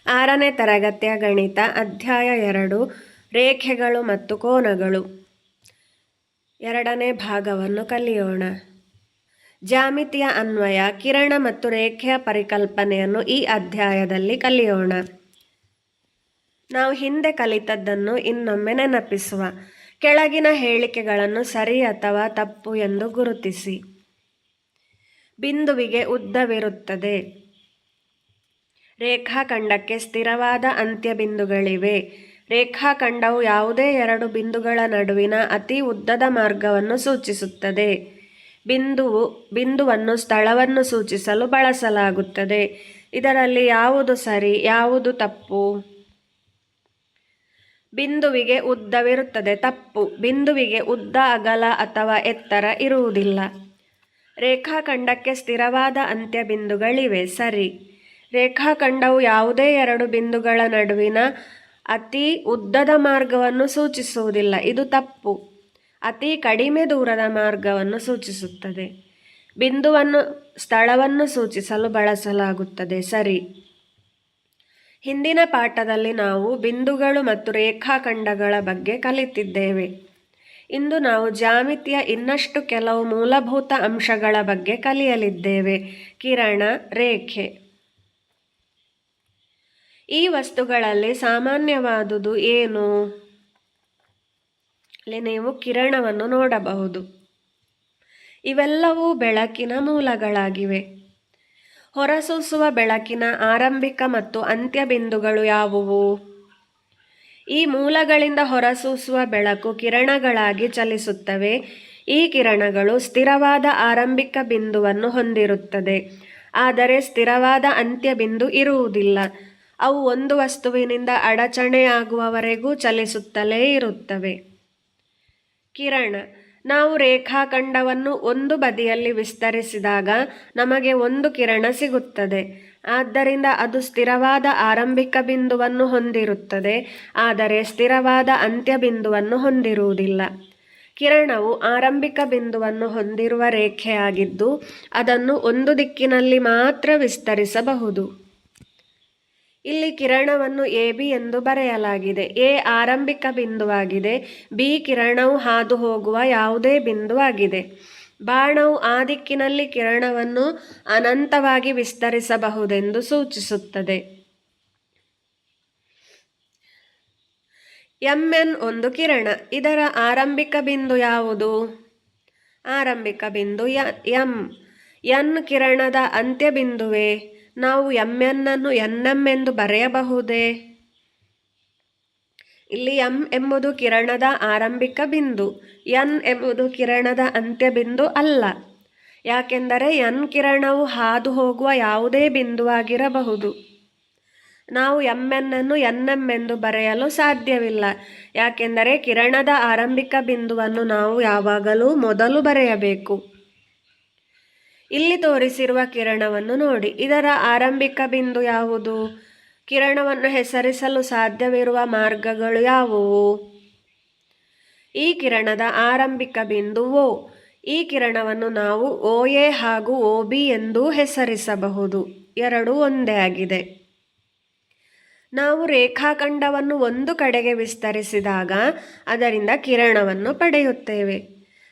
6ನೇ ತರಗತಿಯ ಗಣಿತ ಅಧ್ಯಾಯ 2 ರೇಖೆಗಳು ಮತ್ತು ಕೋನಗಳು 2ನೇ ಭಾಗವನ್ನು ಕಲಿಯೋಣ. ಜ್ಯಾಮಿತಿಯ ಅನ್ವಯ, ಕಿರಣ ಮತ್ತು ರೇಖೆಯ ಪರಿಕಲ್ಪನೆಯನ್ನು ಈ ಅಧ್ಯಾಯದಲ್ಲಿ ಕಲಿಯೋಣ. ನಾವು ಹಿಂದೆ ಕಲಿತದ್ದನ್ನು ಇನ್ನೊಮ್ಮೆ ನೆನಪಿಸುವ. ಕೆಳಗಿನ ಹೇಳಿಕೆಗಳನ್ನು ಸರಿ ಅಥವಾ ತಪ್ಪು ಎಂದು ಗುರುತಿಸಿ. ಬಿಂದುವಿಗೆ ಉದ್ದವಿರುತ್ತದೆ. ರೇಖಾಖಂಡಕ್ಕೆ ಸ್ಥಿರವಾದ ಅಂತ್ಯಬಿಂದುಗಳಿವೆ. ರೇಖಾಖಂಡವು ಯಾವುದೇ ಎರಡು ಬಿಂದುಗಳ ನಡುವಿನ ಅತಿ ಉದ್ದದ ಮಾರ್ಗವನ್ನು ಸೂಚಿಸುತ್ತದೆ. ಬಿಂದುವನ್ನು ಸ್ಥಳವನ್ನು ಸೂಚಿಸಲು ಬಳಸಲಾಗುತ್ತದೆ. ಇದರಲ್ಲಿ ಯಾವುದು ಸರಿ, ಯಾವುದು ತಪ್ಪು? ಬಿಂದುವಿಗೆ ಉದ್ದವಿರುತ್ತದೆ. ತಪ್ಪು. ಬಿಂದುವಿಗೆ ಉದ್ದ, ಅಗಲ ಅಥವಾ ಎತ್ತರ ಇರುವುದಿಲ್ಲ. ರೇಖಾಖಂಡಕ್ಕೆ ಸ್ಥಿರವಾದ ಅಂತ್ಯಬಿಂದುಗಳಿವೆ. ಸರಿ. ರೇಖಾಖಂಡವು ಯಾವುದೇ ಎರಡು ಬಿಂದುಗಳ ನಡುವಿನ ಅತಿ ಉದ್ದದ ಮಾರ್ಗವನ್ನು ಸೂಚಿಸುವುದಿಲ್ಲ. ಇದು ತಪ್ಪು. ಅತಿ ಕಡಿಮೆ ದೂರದ ಮಾರ್ಗವನ್ನು ಸೂಚಿಸುತ್ತದೆ. ಬಿಂದುವನ್ನು ಸ್ಥಳವನ್ನು ಸೂಚಿಸಲು ಬಳಸಲಾಗುತ್ತದೆ. ಸರಿ. ಹಿಂದಿನ ಪಾಠದಲ್ಲಿ ನಾವು ಬಿಂದುಗಳು ಮತ್ತು ರೇಖಾಖಂಡಗಳ ಬಗ್ಗೆ ಕಲಿತಿದ್ದೇವೆ. ಇಂದು ನಾವು ಜ್ಯಾಮಿತಿಯ ಇನ್ನಷ್ಟು ಕೆಲವು ಮೂಲಭೂತ ಅಂಶಗಳ ಬಗ್ಗೆ ಕಲಿಯಲಿದ್ದೇವೆ. ಕಿರಣ, ರೇಖೆ. ಈ ವಸ್ತುಗಳಲ್ಲಿ ಸಾಮಾನ್ಯವಾದುದು ಏನು? ಇಲ್ಲಿ ನೀವು ಕಿರಣವನ್ನು ನೋಡಬಹುದು. ಇವೆಲ್ಲವೂ ಬೆಳಕಿನ ಮೂಲಗಳಾಗಿವೆ. ಹೊರಸೂಸುವ ಬೆಳಕಿನ ಆರಂಭಿಕ ಮತ್ತು ಅಂತ್ಯ ಬಿಂದುಗಳು ಯಾವುವು? ಈ ಮೂಲಗಳಿಂದ ಹೊರಸೂಸುವ ಬೆಳಕು ಕಿರಣಗಳಾಗಿ ಚಲಿಸುತ್ತವೆ. ಈ ಕಿರಣಗಳು ಸ್ಥಿರವಾದ ಆರಂಭಿಕ ಬಿಂದುವನ್ನು ಹೊಂದಿರುತ್ತದೆ, ಆದರೆ ಸ್ಥಿರವಾದ ಅಂತ್ಯಬಿಂದು ಇರುವುದಿಲ್ಲ. ಅವು ಒಂದು ವಸ್ತುವಿನಿಂದ ಅಡಚಣೆಯಾಗುವವರೆಗೂ ಚಲಿಸುತ್ತಲೇ ಇರುತ್ತವೆ. ಕಿರಣ. ನಾವು ರೇಖಾಖಂಡವನ್ನು ಒಂದು ಬದಿಯಲ್ಲಿ ವಿಸ್ತರಿಸಿದಾಗ ನಮಗೆ ಒಂದು ಕಿರಣ ಸಿಗುತ್ತದೆ. ಆದ್ದರಿಂದ ಅದು ಸ್ಥಿರವಾದ ಆರಂಭಿಕ ಬಿಂದುವನ್ನು ಹೊಂದಿರುತ್ತದೆ, ಆದರೆ ಸ್ಥಿರವಾದ ಅಂತ್ಯಬಿಂದುವನ್ನು ಹೊಂದಿರುವುದಿಲ್ಲ. ಕಿರಣವು ಆರಂಭಿಕ ಬಿಂದುವನ್ನು ಹೊಂದಿರುವ ರೇಖೆಯಾಗಿದ್ದು ಅದನ್ನು ಒಂದು ದಿಕ್ಕಿನಲ್ಲಿ ಮಾತ್ರ ವಿಸ್ತರಿಸಬಹುದು. ಇಲ್ಲಿ ಕಿರಣವನ್ನು AB ಎಂದು ಬರೆಯಲಾಗಿದೆ. A ಆರಂಭಿಕ ಬಿಂದುವಾಗಿದೆ. B ಕಿರಣವು ಹಾದು ಹೋಗುವ ಯಾವುದೇ ಬಿಂದುವಾಗಿದೆ. ಬಾಣವು ಆ ದಿಕ್ಕಿನಲ್ಲಿ ಕಿರಣವನ್ನು ಅನಂತವಾಗಿ ವಿಸ್ತರಿಸಬಹುದೆಂದು ಸೂಚಿಸುತ್ತದೆ. MN ಒಂದು ಕಿರಣ. ಇದರ ಆರಂಭಿಕ ಬಿಂದು ಯಾವುದು? ಆರಂಭಿಕ ಬಿಂದು M. N ಕಿರಣದ ಅಂತ್ಯಬಿಂದುವೇ? ನಾವು MN ಅನ್ನು NM ಎಂದು ಬರೆಯಬಹುದೇ? ಇಲ್ಲಿ M ಎಂಬುದು ಕಿರಣದ ಆರಂಭಿಕ ಬಿಂದು. N ಎಂಬುದು ಕಿರಣದ ಅಂತ್ಯಬಿಂದು ಅಲ್ಲ. ಯಾಕೆಂದರೆ N ಕಿರಣವು ಹಾದು ಹೋಗುವ ಯಾವುದೇ ಬಿಂದುವಾಗಿರಬಹುದು. ನಾವು MN ಅನ್ನು NM ಎಂದು ಬರೆಯಲು ಸಾಧ್ಯವಿಲ್ಲ. ಯಾಕೆಂದರೆ ಕಿರಣದ ಆರಂಭಿಕ ಬಿಂದುವನ್ನು ನಾವು ಯಾವಾಗಲೂ ಮೊದಲು ಬರೆಯಬೇಕು. ಇಲ್ಲಿ ತೋರಿಸಿರುವ ಕಿರಣವನ್ನು ನೋಡಿ. ಇದರ ಆರಂಭಿಕ ಬಿಂದು ಯಾವುದು? ಕಿರಣವನ್ನು ಹೆಸರಿಸಲು ಸಾಧ್ಯವಿರುವ ಮಾರ್ಗಗಳು ಯಾವುವು? ಈ ಕಿರಣದ ಆರಂಭಿಕ ಬಿಂದು O. ಈ ಕಿರಣವನ್ನು ನಾವು OA ಹಾಗೂ OB ಎಂದು ಹೆಸರಿಸಬಹುದು. ಎರಡೂ ಒಂದೇ ಆಗಿದೆ. ನಾವು ರೇಖಾಖಂಡವನ್ನು ಒಂದು ಕಡೆಗೆ ವಿಸ್ತರಿಸಿದಾಗ ಅದರಿಂದ ಕಿರಣವನ್ನು ಪಡೆಯುತ್ತೇವೆ.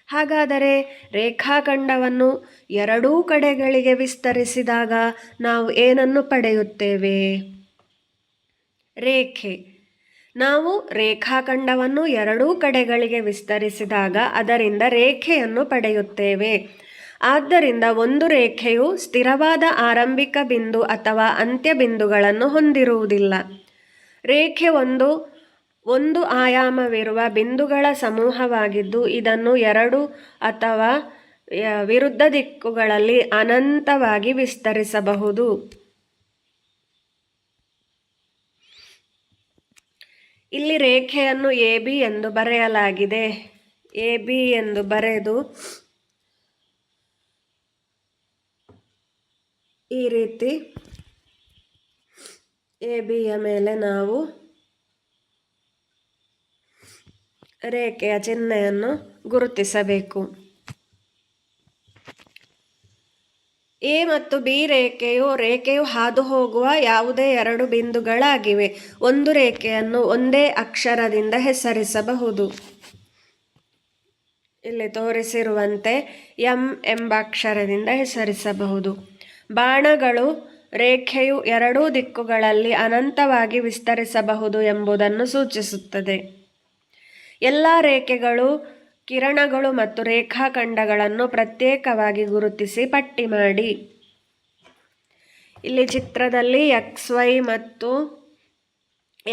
ಹಾಗಾದರೆ ರೇಖಾಖಂಡವನ್ನು ಎರಡೂ ಕಡೆಗಳಿಗೆ ವಿಸ್ತರಿಸಿದಾಗ ನಾವು ಏನನ್ನು ಪಡೆಯುತ್ತೇವೆ? ರೇಖೆ. ನಾವು ರೇಖಾಖಂಡವನ್ನು ಎರಡೂ ಕಡೆಗಳಿಗೆ ವಿಸ್ತರಿಸಿದಾಗ ಅದರಿಂದ ರೇಖೆಯನ್ನು ಪಡೆಯುತ್ತೇವೆ. ಆದ್ದರಿಂದ ಒಂದು ರೇಖೆಯು ಸ್ಥಿರವಾದ ಆರಂಭಿಕ ಬಿಂದು ಅಥವಾ ಅಂತ್ಯಬಿಂದುಗಳನ್ನು ಹೊಂದಿರುವುದಿಲ್ಲ. ರೇಖೆ ಒಂದು ಆಯಾಮವಿರುವ ಬಿಂದುಗಳ ಸಮೂಹವಾಗಿದ್ದು ಇದನ್ನು ಎರಡು ಅಥವಾ ವಿರುದ್ಧ ದಿಕ್ಕುಗಳಲ್ಲಿ ಅನಂತವಾಗಿ ವಿಸ್ತರಿಸಬಹುದು. ಇಲ್ಲಿ ರೇಖೆಯನ್ನು AB ಎಂದು ಬರೆಯಲಾಗಿದೆ. AB ಎಂದು ಬರೆದು ಈ ರೀತಿ ABಯ ಮೇಲೆ ನಾವು ರೇಖೆಯ ಚಿಹ್ನೆಯನ್ನು ಗುರುತಿಸಬೇಕು. ಎ ಮತ್ತು ಬಿ ರೇಖೆಯು ಹಾದು ಹೋಗುವ ಯಾವುದೇ ಎರಡು ಬಿಂದುಗಳಾಗಿವೆ. ಒಂದು ರೇಖೆಯನ್ನು ಒಂದೇ ಅಕ್ಷರದಿಂದ ಹೆಸರಿಸಬಹುದು. ಇಲ್ಲಿ ತೋರಿಸಿರುವಂತೆ ಎಂ ಎಂಬ ಅಕ್ಷರದಿಂದ ಹೆಸರಿಸಬಹುದು. ಬಾಣಗಳು ರೇಖೆಯು ಎರಡೂ ದಿಕ್ಕುಗಳಲ್ಲಿ ಅನಂತವಾಗಿ ವಿಸ್ತರಿಸಬಹುದು ಎಂಬುದನ್ನು ಸೂಚಿಸುತ್ತದೆ. ಎಲ್ಲ ರೇಖೆಗಳು, ಕಿರಣಗಳು ಮತ್ತು ರೇಖಾಖಂಡಗಳನ್ನು ಪ್ರತ್ಯೇಕವಾಗಿ ಗುರುತಿಸಿ ಪಟ್ಟಿ ಮಾಡಿ. ಇಲ್ಲಿ ಚಿತ್ರದಲ್ಲಿ XY ಮತ್ತು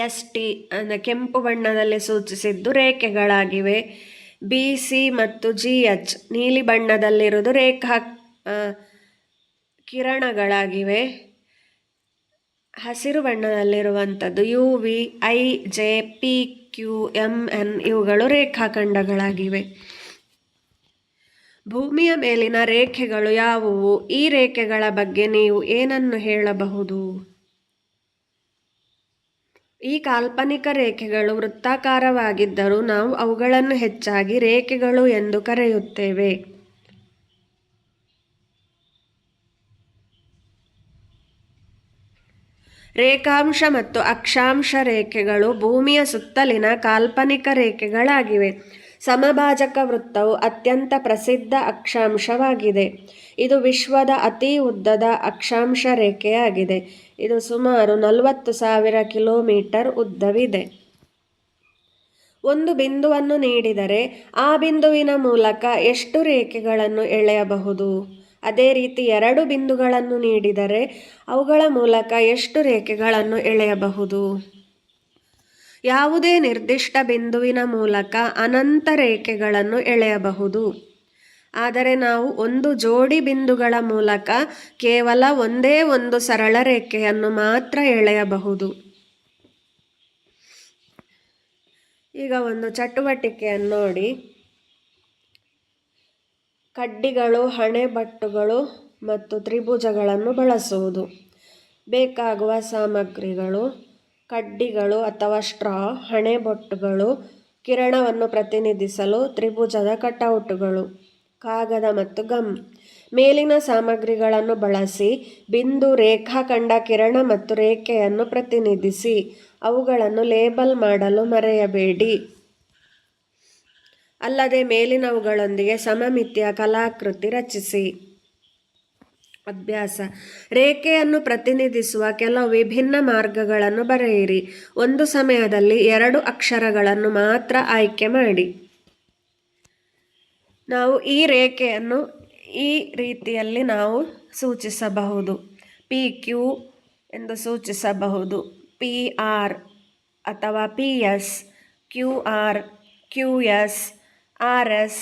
ST ಅಂದರೆ ಕೆಂಪು ಬಣ್ಣದಲ್ಲಿ ಸೂಚಿಸಿದ್ದು ರೇಖೆಗಳಾಗಿವೆ. BC ಮತ್ತು GH ನೀಲಿ ಬಣ್ಣದಲ್ಲಿರುವುದು ಕಿರಣಗಳಾಗಿವೆ. ಹಸಿರು ಬಣ್ಣದಲ್ಲಿರುವಂಥದ್ದು UV, IJ, PQ, MN ಇವುಗಳು ರೇಖಾಖಂಡಗಳಾಗಿವೆ. ಭೂಮಿಯ ಮೇಲಿನ ರೇಖೆಗಳು ಯಾವುವು? ಈ ರೇಖೆಗಳ ಬಗ್ಗೆ ನೀವು ಏನನ್ನು ಹೇಳಬಹುದು? ಈ ಕಾಲ್ಪನಿಕ ರೇಖೆಗಳು ವೃತ್ತಾಕಾರವಾಗಿದ್ದರೂ ನಾವು ಅವುಗಳನ್ನು ಹೆಚ್ಚಾಗಿ ರೇಖೆಗಳು ಎಂದು ಕರೆಯುತ್ತೇವೆ. ರೇಖಾಂಶ ಮತ್ತು ಅಕ್ಷಾಂಶ ರೇಖೆಗಳು ಭೂಮಿಯ ಸುತ್ತಲಿನ ಕಾಲ್ಪನಿಕ ರೇಖೆಗಳಾಗಿವೆ. ಸಮಭಾಜಕ ವೃತ್ತವು ಅತ್ಯಂತ ಪ್ರಸಿದ್ಧ ಅಕ್ಷಾಂಶವಾಗಿದೆ. ಇದು ವಿಶ್ವದ ಅತಿ ಉದ್ದದ ಅಕ್ಷಾಂಶ ರೇಖೆಯಾಗಿದೆ. ಇದು ಸುಮಾರು 40,000 ಕಿಲೋಮೀಟರ್ ಉದ್ದವಿದೆ. ಒಂದು ಬಿಂದುವನ್ನು ನೀಡಿದರೆ ಆ ಬಿಂದುವಿನ ಮೂಲಕ ಎಷ್ಟು ರೇಖೆಗಳನ್ನು ಎಳೆಯಬಹುದು? ಅದೇ ರೀತಿ ಎರಡು ಬಿಂದುಗಳನ್ನು ನೀಡಿದರೆ ಅವುಗಳ ಮೂಲಕ ಎಷ್ಟು ರೇಖೆಗಳನ್ನು ಎಳೆಯಬಹುದು? ಯಾವುದೇ ನಿರ್ದಿಷ್ಟ ಬಿಂದುವಿನ ಮೂಲಕ ಅನಂತ ರೇಖೆಗಳನ್ನು ಎಳೆಯಬಹುದು. ಆದರೆ ನಾವು ಒಂದು ಜೋಡಿ ಬಿಂದುಗಳ ಮೂಲಕ ಕೇವಲ ಒಂದೇ ಒಂದು ಸರಳ ರೇಖೆಯನ್ನು ಮಾತ್ರ ಎಳೆಯಬಹುದು. ಈಗ ಒಂದು ಚಟುವಟಿಕೆಯನ್ನು ನೋಡಿ. ಕಡ್ಡಿಗಳು, ಹಣೆಬಟ್ಟುಗಳು ಮತ್ತು ತ್ರಿಭುಜಗಳನ್ನು ಬಳಸುವುದು. ಬೇಕಾಗುವ ಸಾಮಗ್ರಿಗಳು: ಕಡ್ಡಿಗಳು ಅಥವಾ ಸ್ಟ್ರಾ, ಹಣೆಬೊಟ್ಟುಗಳು, ಕಿರಣವನ್ನು ಪ್ರತಿನಿಧಿಸಲು ತ್ರಿಭುಜದ ಕಟೌಟುಗಳು, ಕಾಗದ ಮತ್ತು ಗಮ್. ಮೇಲಿನ ಸಾಮಗ್ರಿಗಳನ್ನು ಬಳಸಿ ಬಿಂದು, ರೇಖಾಖಂಡ, ಕಿರಣ ಮತ್ತು ರೇಖೆಯನ್ನು ಪ್ರತಿನಿಧಿಸಿ. ಅವುಗಳನ್ನು ಲೇಬಲ್ ಮಾಡಲು ಮರೆಯಬೇಡಿ. ಅಲ್ಲದೆ ಮೇಲಿನವುಗಳೊಂದಿಗೆ ಸಮಮಿತಿಯ ಕಲಾಕೃತಿ ರಚಿಸಿ. ಅಭ್ಯಾಸ: ರೇಖೆಯನ್ನು ಪ್ರತಿನಿಧಿಸುವ ಕೆಲವು ವಿಭಿನ್ನ ಮಾರ್ಗಗಳನ್ನು ಬರೆಯಿರಿ. ಒಂದು ಸಮಯದಲ್ಲಿ 2 ಅಕ್ಷರಗಳನ್ನು ಮಾತ್ರ ಆಯ್ಕೆ ಮಾಡಿ. ನಾವು ಈ ರೇಖೆಯನ್ನು ಈ ರೀತಿಯಲ್ಲಿ ನಾವು ಸೂಚಿಸಬಹುದು. PQ ಎಂದು ಸೂಚಿಸಬಹುದು. PR ಅಥವಾ PS, QR, QS, RS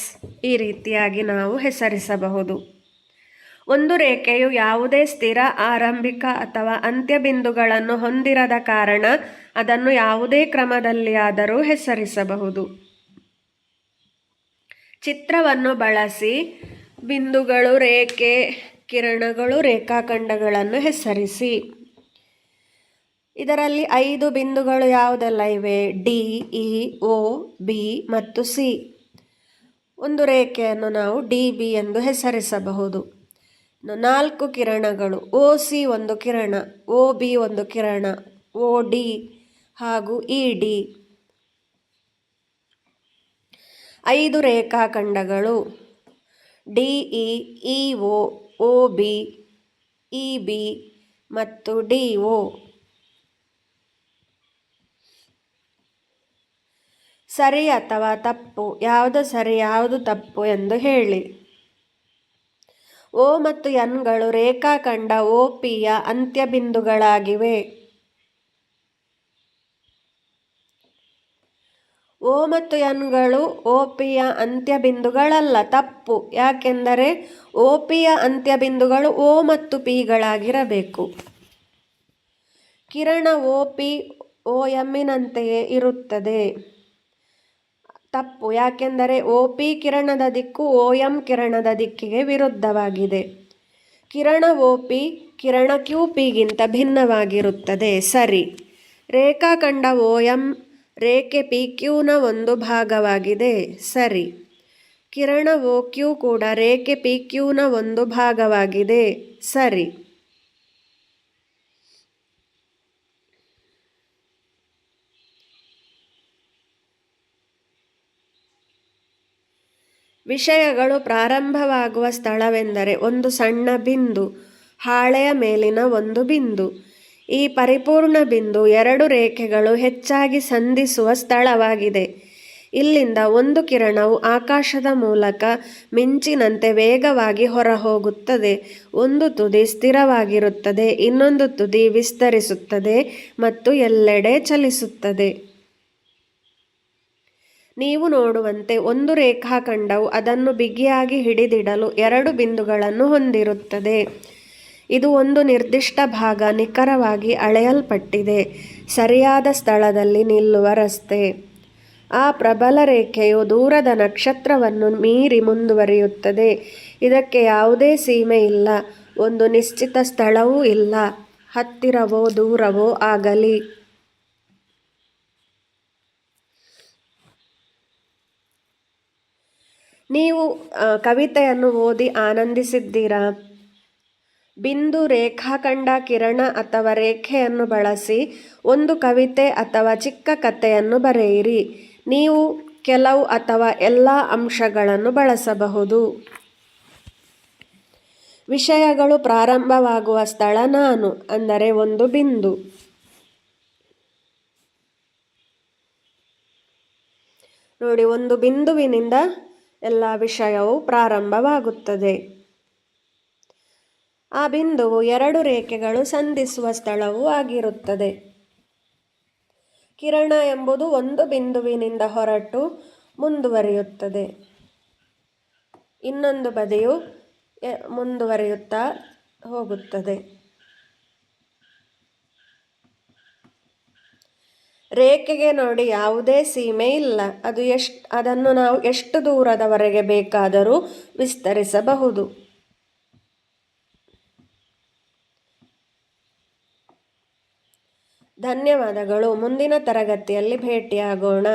ಈ ರೀತಿಯಾಗಿ ನಾವು ಹೆಸರಿಸಬಹುದು. ಒಂದು ರೇಖೆಯು ಯಾವುದೇ ಸ್ಥಿರ ಆರಂಭಿಕ ಅಥವಾ ಅಂತ್ಯ ಬಿಂದುಗಳನ್ನು ಹೊಂದಿರದ ಕಾರಣ ಅದನ್ನು ಯಾವುದೇ ಕ್ರಮದಲ್ಲಿಯಾದರೂ ಹೆಸರಿಸಬಹುದು. ಚಿತ್ರವನ್ನು ಬಳಸಿ ಬಿಂದುಗಳು, ರೇಖೆ, ಕಿರಣಗಳು, ರೇಖಾಖಂಡಗಳನ್ನು ಹೆಸರಿಸಿ. ಇದರಲ್ಲಿ 5 ಬಿಂದುಗಳು ಯಾವುದೆಲ್ಲ ಇವೆ? D, E, O, B ಮತ್ತು C. ಒಂದು ರೇಖೆಯನ್ನು ನಾವು DB ಎಂದು ಹೆಸರಿಸಬಹುದು. 4 ಕಿರಣಗಳು: OC ಒಂದು ಕಿರಣ, OB ಒಂದು ಕಿರಣ, OD ಹಾಗೂ ED. 5 ರೇಖಾಖಂಡಗಳು: DE, EO, OB, EB ಮತ್ತು DO. ಸರಿ ಅಥವಾ ತಪ್ಪು, ಯಾವುದು ಸರಿ ಯಾವುದು ತಪ್ಪು ಎಂದು ಹೇಳಿ. O ಮತ್ತು Nಗಳು ರೇಖಾಖಂಡ OPಯ ಅಂತ್ಯಬಿಂದುಗಳಾಗಿವೆ. O ಮತ್ತು Nಗಳು OPಯ ಅಂತ್ಯಬಿಂದುಗಳಲ್ಲ. ತಪ್ಪು. ಯಾಕೆಂದರೆ OPಯ ಅಂತ್ಯಬಿಂದುಗಳು O ಮತ್ತು Pಗಳಾಗಿರಬೇಕು. ಕಿರಣ OP OMನಂತೆಯೇ ಇರುತ್ತದೆ. ತಪ್ಪು. ಯಾಕೆಂದರೆ OP ಕಿರಣದ ದಿಕ್ಕು OM ಕಿರಣದ ದಿಕ್ಕಿಗೆ ವಿರುದ್ಧವಾಗಿದೆ. ಕಿರಣ OP ಕಿರಣ QPಗಿಂತ ಭಿನ್ನವಾಗಿರುತ್ತದೆ. ಸರಿ. ರೇಖಾಖಂಡ OM ರೇಖೆ PQನ ಒಂದು ಭಾಗವಾಗಿದೆ. ಸರಿ. ಕಿರಣ OQ ಕೂಡ ರೇಖೆ PQನ ಒಂದು ಭಾಗವಾಗಿದೆ. ಸರಿ. ವಿಷಯಗಳು ಪ್ರಾರಂಭವಾಗುವ ಸ್ಥಳವೆಂದರೆ ಒಂದು ಸಣ್ಣ ಬಿಂದು, ಹಾಳೆಯ ಮೇಲಿನ ಒಂದು ಬಿಂದು. ಈ ಪರಿಪೂರ್ಣ ಬಿಂದು ಎರಡು ರೇಖೆಗಳು ಹೆಚ್ಚಾಗಿ ಸಂಧಿಸುವ ಸ್ಥಳವಾಗಿದೆ. ಇಲ್ಲಿಂದ ಒಂದು ಕಿರಣವು ಆಕಾಶದ ಮೂಲಕ ಮಿಂಚಿನಂತೆ ವೇಗವಾಗಿ ಹೊರಹೋಗುತ್ತದೆ. ಒಂದು ತುದಿ ಸ್ಥಿರವಾಗಿರುತ್ತದೆ, ಇನ್ನೊಂದು ತುದಿ ವಿಸ್ತರಿಸುತ್ತದೆ ಮತ್ತು ಎಲ್ಲೆಡೆ ಚಲಿಸುತ್ತದೆ. ನೀವು ನೋಡುವಂತೆ ಒಂದು ರೇಖಾಖಂಡವು ಅದನ್ನು ಬಿಗಿಯಾಗಿ ಹಿಡಿದಿಡಲು ಎರಡು ಬಿಂದುಗಳನ್ನು ಹೊಂದಿರುತ್ತದೆ. ಇದು ಒಂದು ನಿರ್ದಿಷ್ಟ ಭಾಗ ನಿಖರವಾಗಿ ಅಳೆಯಲ್ಪಟ್ಟಿದೆ, ಸರಿಯಾದ ಸ್ಥಳದಲ್ಲಿ ನಿಲ್ಲುವ ರಸ್ತೆ. ಆ ಪ್ರಬಲ ರೇಖೆಯು ದೂರದ ನಕ್ಷತ್ರವನ್ನು ಮೀರಿ ಮುಂದುವರಿಯುತ್ತದೆ. ಇದಕ್ಕೆ ಯಾವುದೇ ಸೀಮೆ ಇಲ್ಲ, ಒಂದು ನಿಶ್ಚಿತ ಸ್ಥಳವೂ ಇಲ್ಲ, ಹತ್ತಿರವೋ ದೂರವೋ ಆಗಲಿ. ನೀವು ಕವಿತೆಯನ್ನು ಓದಿ ಆನಂದಿಸಿದ್ದೀರಾ? ಬಿಂದು, ರೇಖಾಖಂಡ, ಕಿರಣ ಅಥವಾ ರೇಖೆಯನ್ನು ಬಳಸಿ ಒಂದು ಕವಿತೆ ಅಥವಾ ಚಿಕ್ಕ ಕಥೆಯನ್ನು ಬರೆಯಿರಿ. ನೀವು ಕೆಲವು ಅಥವಾ ಎಲ್ಲ ಅಂಶಗಳನ್ನು ಬಳಸಬಹುದು. ವಿಷಯಗಳು ಪ್ರಾರಂಭವಾಗುವ ಸ್ಥಳ ನಾನು, ಅಂದರೆ ಒಂದು ಬಿಂದು. ನೋಡಿ, ಒಂದು ಬಿಂದುವಿನಿಂದ ಎಲ್ಲ ವಿಷಯವು ಪ್ರಾರಂಭವಾಗುತ್ತದೆ. ಆ ಬಿಂದುವು ಎರಡು ರೇಖೆಗಳು ಸಂಧಿಸುವ ಸ್ಥಳವೂ ಆಗಿರುತ್ತದೆ. ಕಿರಣ ಎಂಬುದು ಒಂದು ಬಿಂದುವಿನಿಂದ ಹೊರಟು ಮುಂದುವರಿಯುತ್ತದೆ, ಇನ್ನೊಂದು ಬದಿಯು ಮುಂದುವರಿಯುತ್ತಾ ಹೋಗುತ್ತದೆ. ರೇಖೆಗೆ ನೋಡಿ ಯಾವುದೇ ಸೀಮೆ ಇಲ್ಲ, ಅದನ್ನು ನಾವು ಎಷ್ಟು ದೂರದವರೆಗೆ ಬೇಕಾದರೂ ವಿಸ್ತರಿಸಬಹುದು. ಧನ್ಯವಾದಗಳು. ಮುಂದಿನ ತರಗತಿಯಲ್ಲಿ ಭೇಟಿಯಾಗೋಣ.